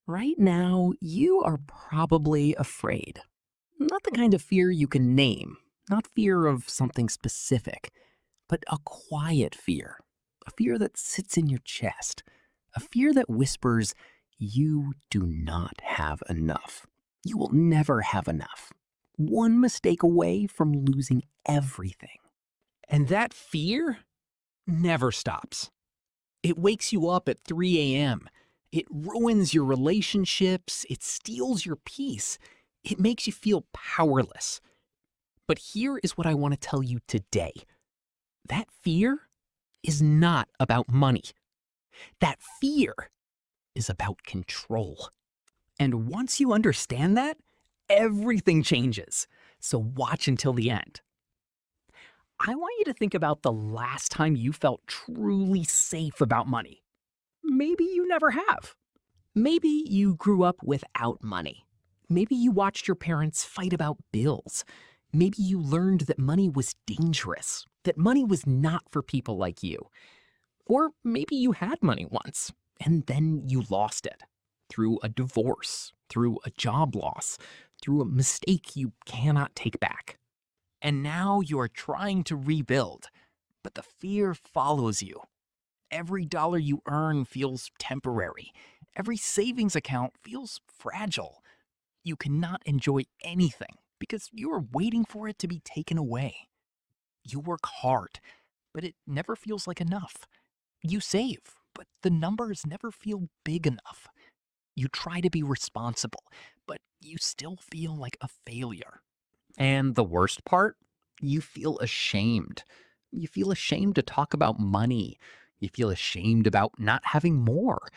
Right now, you are probably afraid. Not the kind of fear you can name, not fear of something specific, but a quiet fear. A fear that sits in your chest. A fear that whispers, you do not have enough. You will never have enough. One mistake away from losing everything. And that fear never stops. It wakes you up at 3 a.m. It ruins your relationships. It steals your peace. It makes you feel powerless. But here is what I want to tell you today. That fear is not about money. That fear is about control. And once you understand that, everything changes. So watch until the end. I want you to think about the last time you felt truly safe about money. Maybe you never have. Maybe you grew up without money. Maybe you watched your parents fight about bills. Maybe you learned that money was dangerous, that money was not for people like you. Or maybe you had money once, and then you lost it. Through a divorce, through a job loss, through a mistake you cannot take back. And now you are trying to rebuild, but the fear follows you. Every dollar you earn feels temporary. Every savings account feels fragile. You cannot enjoy anything because you are waiting for it to be taken away. You work hard, but it never feels like enough. You save, but the numbers never feel big enough. You try to be responsible, but you still feel like a failure. And the worst part? You feel ashamed. You feel ashamed to talk about money. You feel ashamed about not having more.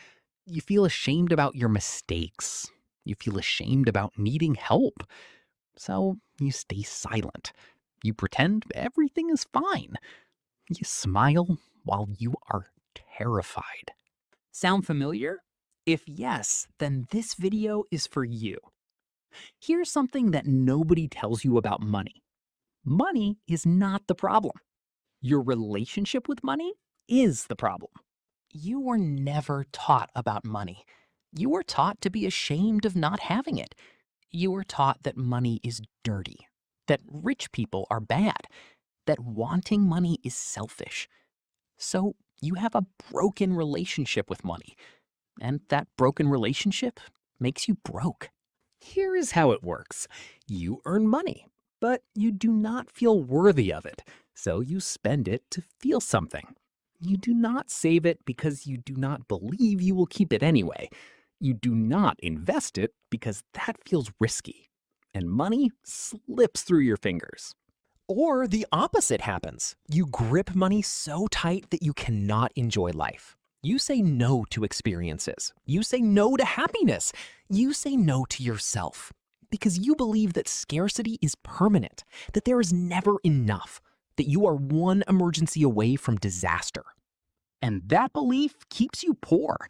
You feel ashamed about your mistakes. You feel ashamed about needing help. So you stay silent. You pretend everything is fine. You smile while you are terrified. Sound familiar? If yes, then this video is for you. Here's something that nobody tells you about money. Money is not the problem. Your relationship with money is the problem. You were never taught about money. You were taught to be ashamed of not having it. You were taught that money is dirty, that rich people are bad, that wanting money is selfish. So you have a broken relationship with money, and that broken relationship makes you broke. Here is how it works. You earn money, but you do not feel worthy of it, so you spend it to feel something. You do not save it because you do not believe you will keep it anyway. You do not invest it because that feels risky, and money slips through your fingers. Or the opposite happens. You grip money so tight that you cannot enjoy life. You say no to experiences. You say no to happiness. You say no to yourself because you believe that scarcity is permanent, that there is never enough, that you are one emergency away from disaster. And that belief keeps you poor.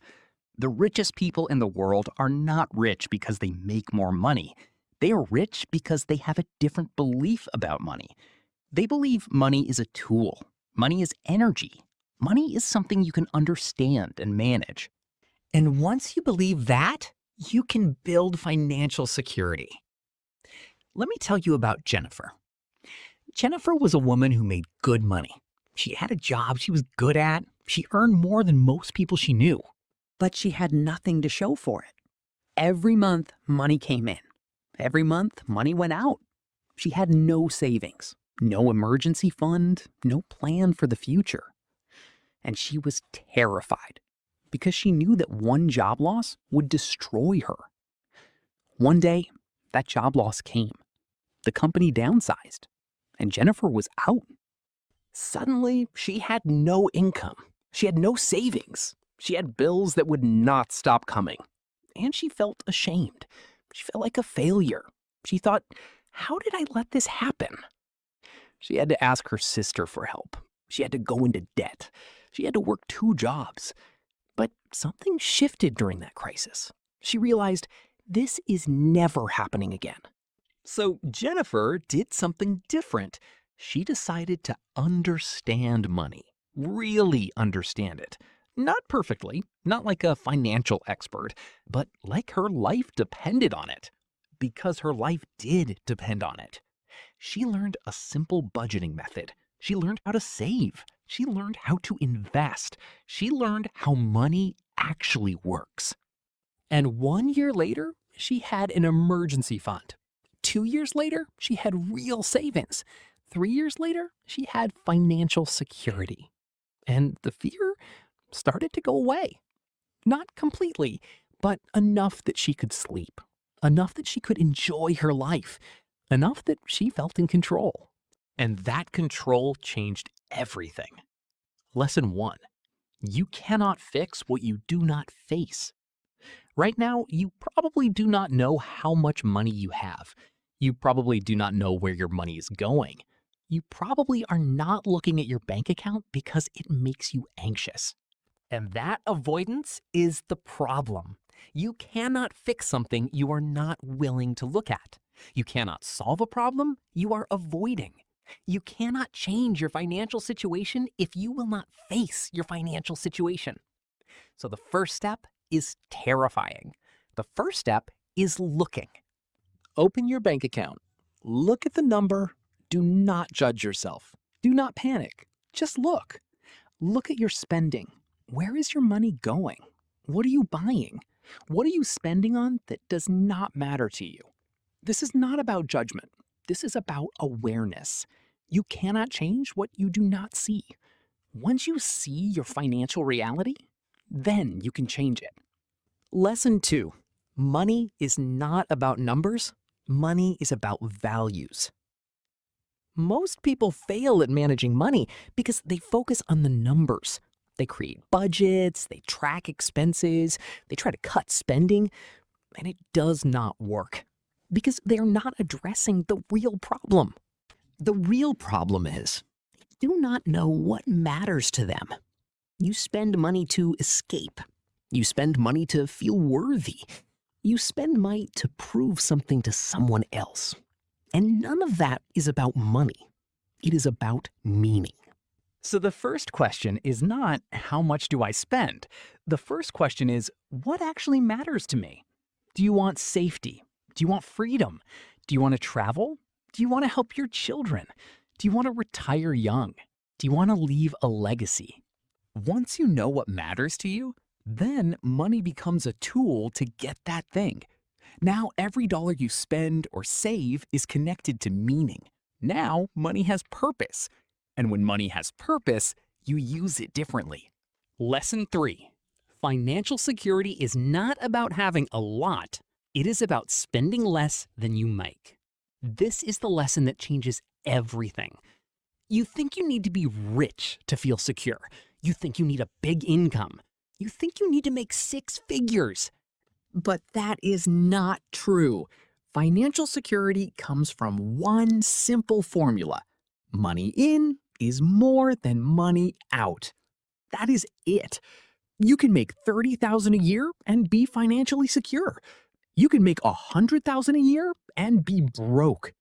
The richest people in the world are not rich because they make more money. They are rich because they have a different belief about money. They believe money is a tool. Money is energy. Money is something you can understand and manage. And once you believe that, you can build financial security. Let me tell you about Jennifer. Jennifer was a woman who made good money. She had a job she was good at. She earned more than most people she knew. But she had nothing to show for it. Every month, money came in. Every month, money went out. She had no savings, no emergency fund, no plan for the future. And she was terrified because she knew that one job loss would destroy her. One day, that job loss came. The company downsized, and Jennifer was out. Suddenly, she had no income. She had no savings. She had bills that would not stop coming. And she felt ashamed. She felt like a failure. She thought, how did I let this happen? She had to ask her sister for help. She had to go into debt. She had to work 2 jobs. But something shifted during that crisis. She realized this is never happening again. So Jennifer did something different. She decided to understand money, really understand it. Not perfectly, not like a financial expert, but like her life depended on it. Because her life did depend on it. She learned a simple budgeting method. She learned how to save. She learned how to invest. She learned how money actually works. And 1 year later, she had an emergency fund. 2 years later, she had real savings. 3 years later, she had financial security. And the fear started to go away. Not completely, but enough that she could sleep. Enough that she could enjoy her life. Enough that she felt in control. And that control changed everything. Lesson 1. You cannot fix what you do not face. Right now, you probably do not know how much money you have. You probably do not know where your money is going. You probably are not looking at your bank account because it makes you anxious. And that avoidance is the problem. You cannot fix something you are not willing to look at. You cannot solve a problem you are avoiding. You cannot change your financial situation if you will not face your financial situation. So the first step is terrifying. The first step is looking. Open your bank account. Look at the number. Do not judge yourself. Do not panic. Just look. Look at your spending. Where is your money going? What are you buying? What are you spending on that does not matter to you? This is not about judgment. This is about awareness. You cannot change what you do not see. Once you see your financial reality, then you can change it. Lesson 2. Money is not about numbers. Money is about values. Most people fail at managing money because they focus on the numbers. They create budgets, they track expenses, they try to cut spending, and it does not work because they are not addressing the real problem. The real problem is they do not know what matters to them. You spend money to escape. You spend money to feel worthy. You spend money to prove something to someone else. And none of that is about money. It is about meaning. So the first question is not, how much do I spend? The first question is, what actually matters to me? Do you want safety? Do you want freedom? Do you want to travel? Do you want to help your children? Do you want to retire young? Do you want to leave a legacy? Once you know what matters to you, then money becomes a tool to get that thing. Now every dollar you spend or save is connected to meaning. Now money has purpose. And when money has purpose, you use it differently. Lesson 3. Financial security is not about having a lot. It is about spending less than you make. This is the lesson that changes everything. You think you need to be rich to feel secure. You think you need a big income. You think you need to make 6 figures. But that is not true. Financial security comes from one simple formula. Money in is more than money out. That is it. You can make $30,000 a year and be financially secure. You can make $100,000 a year and be broke.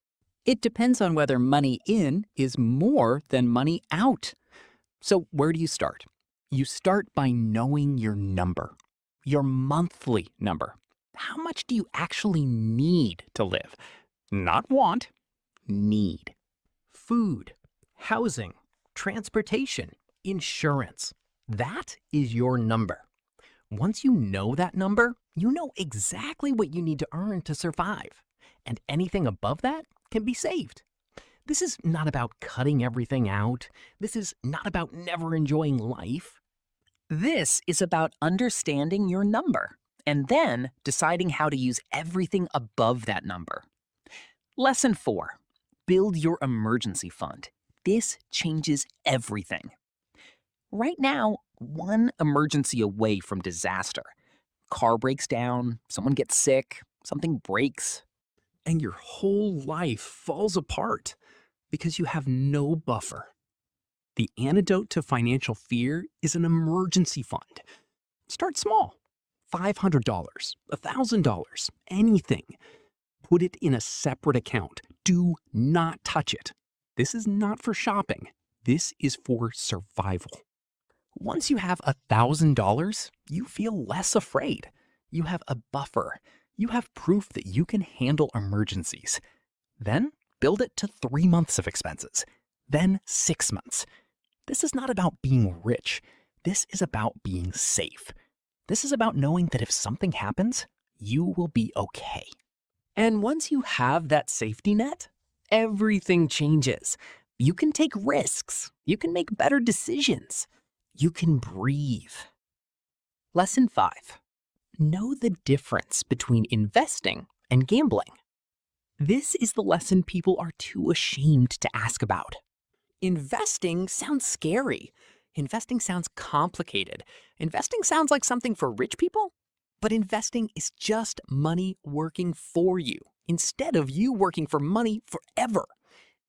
It depends on whether money in is more than money out. So where do you start? You start by knowing your number, your monthly number. How much do you actually need to live? Not want, need. Food, housing, transportation, insurance. That is your number. Once you know that number, you know exactly what you need to earn to survive. And anything above that can be saved. This is not about cutting everything out. This is not about never enjoying life. This is about understanding your number and then deciding how to use everything above that number. Lesson 4. Build your emergency fund. This changes everything. Right now, one emergency away from disaster. Car breaks down, someone gets sick, something breaks, and your whole life falls apart because you have no buffer. The antidote to financial fear is an emergency fund. Start small. $500, $1,000, anything. Put it in a separate account. Do not touch it. This is not for shopping. This is for survival. Once you have $1,000, you feel less afraid. You have a buffer. You have proof that you can handle emergencies. Then build it to 3 months of expenses. Then 6 months. This is not about being rich. This is about being safe. This is about knowing that if something happens, you will be okay. And once you have that safety net, everything changes. You can take risks. You can make better decisions. You can breathe. Lesson 5. Know the difference between investing and gambling. This is the lesson people are too ashamed to ask about. Investing sounds scary. Investing sounds complicated. Investing sounds like something for rich people. But investing is just money working for you instead of you working for money forever.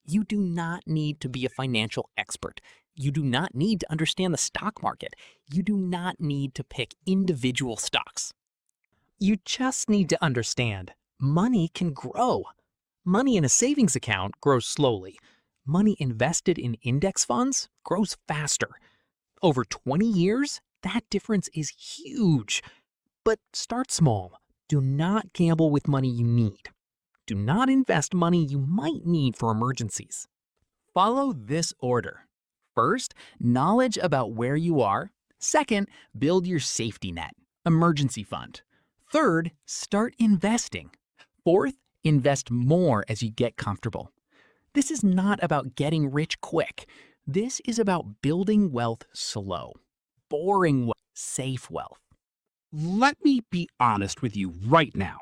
You do not need to be a financial expert. You do not need to understand the stock market. You do not need to pick individual stocks. You just need to understand money can grow. Money in a savings account grows slowly. Money invested in index funds grows faster. Over 20 years, that difference is huge. But start small. Do not gamble with money you need. Do not invest money you might need for emergencies. Follow this order. First, knowledge about where you are. Second, build your safety net, emergency fund. Third, start investing. Fourth, invest more as you get comfortable. This is not about getting rich quick. This is about building wealth slow. Boring wealth, safe wealth. Let me be honest with you right now.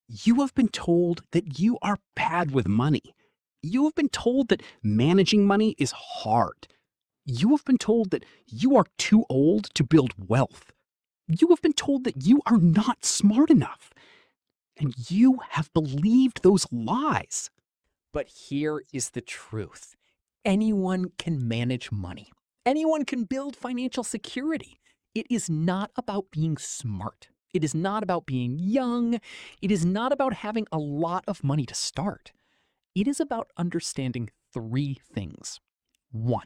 You have been told that you are bad with money. You have been told that managing money is hard. You have been told that you are too old to build wealth. You have been told that you are not smart enough. And you have believed those lies. But here is the truth. Anyone can manage money. Anyone can build financial security. It is not about being smart. It is not about being young. It is not about having a lot of money to start. It is about understanding 3 things. 1,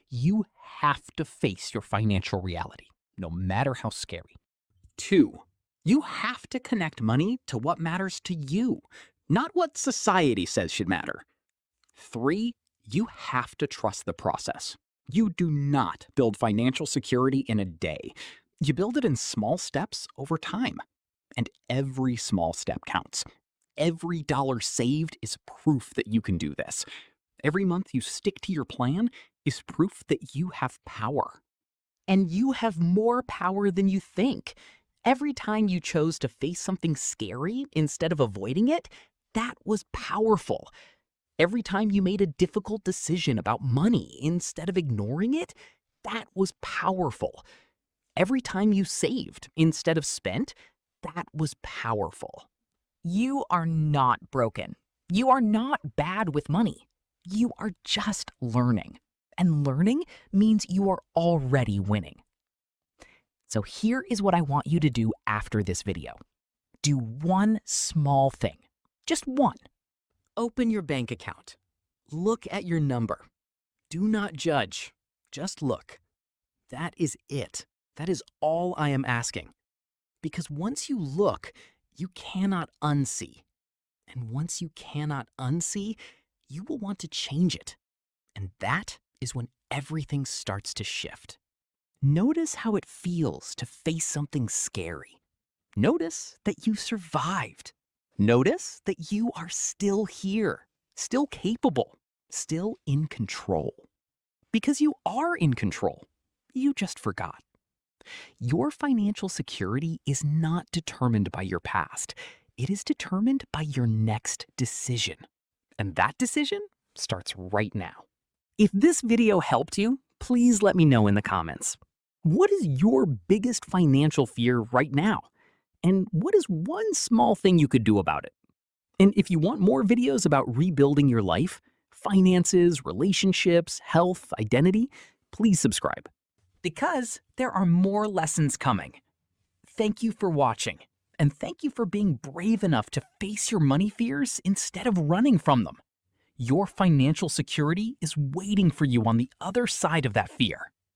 you have to face your financial reality, no matter how scary. 2, you have to connect money to what matters to you, not what society says should matter. 3, you have to trust the process. You do not build financial security in a day. You build it in small steps over time. And every small step counts. Every dollar saved is proof that you can do this. Every month you stick to your plan is proof that you have power. And you have more power than you think. Every time you chose to face something scary instead of avoiding it, that was powerful. Every time you made a difficult decision about money instead of ignoring it, that was powerful. Every time you saved instead of spent, that was powerful. You are not broken. You are not bad with money. You are just learning. And learning means you are already winning. So here is what I want you to do after this video. Do one small thing. Just one. Open your bank account. Look at your number. Do not judge. Just look. That is it. That is all I am asking. Because once you look, you cannot unsee. And once you cannot unsee, you will want to change it. And that is when everything starts to shift. Notice how it feels to face something scary. Notice that you survived. Notice that you are still here, still capable, still in control. Because you are in control. You just forgot. Your financial security is not determined by your past. It is determined by your next decision. And that decision starts right now. If this video helped you, please let me know in the comments. What is your biggest financial fear right now? And what is one small thing you could do about it? And if you want more videos about rebuilding your life, finances, relationships, health, identity, please subscribe. Because there are more lessons coming. Thank you for watching. And thank you for being brave enough to face your money fears instead of running from them. Your financial security is waiting for you on the other side of that fear.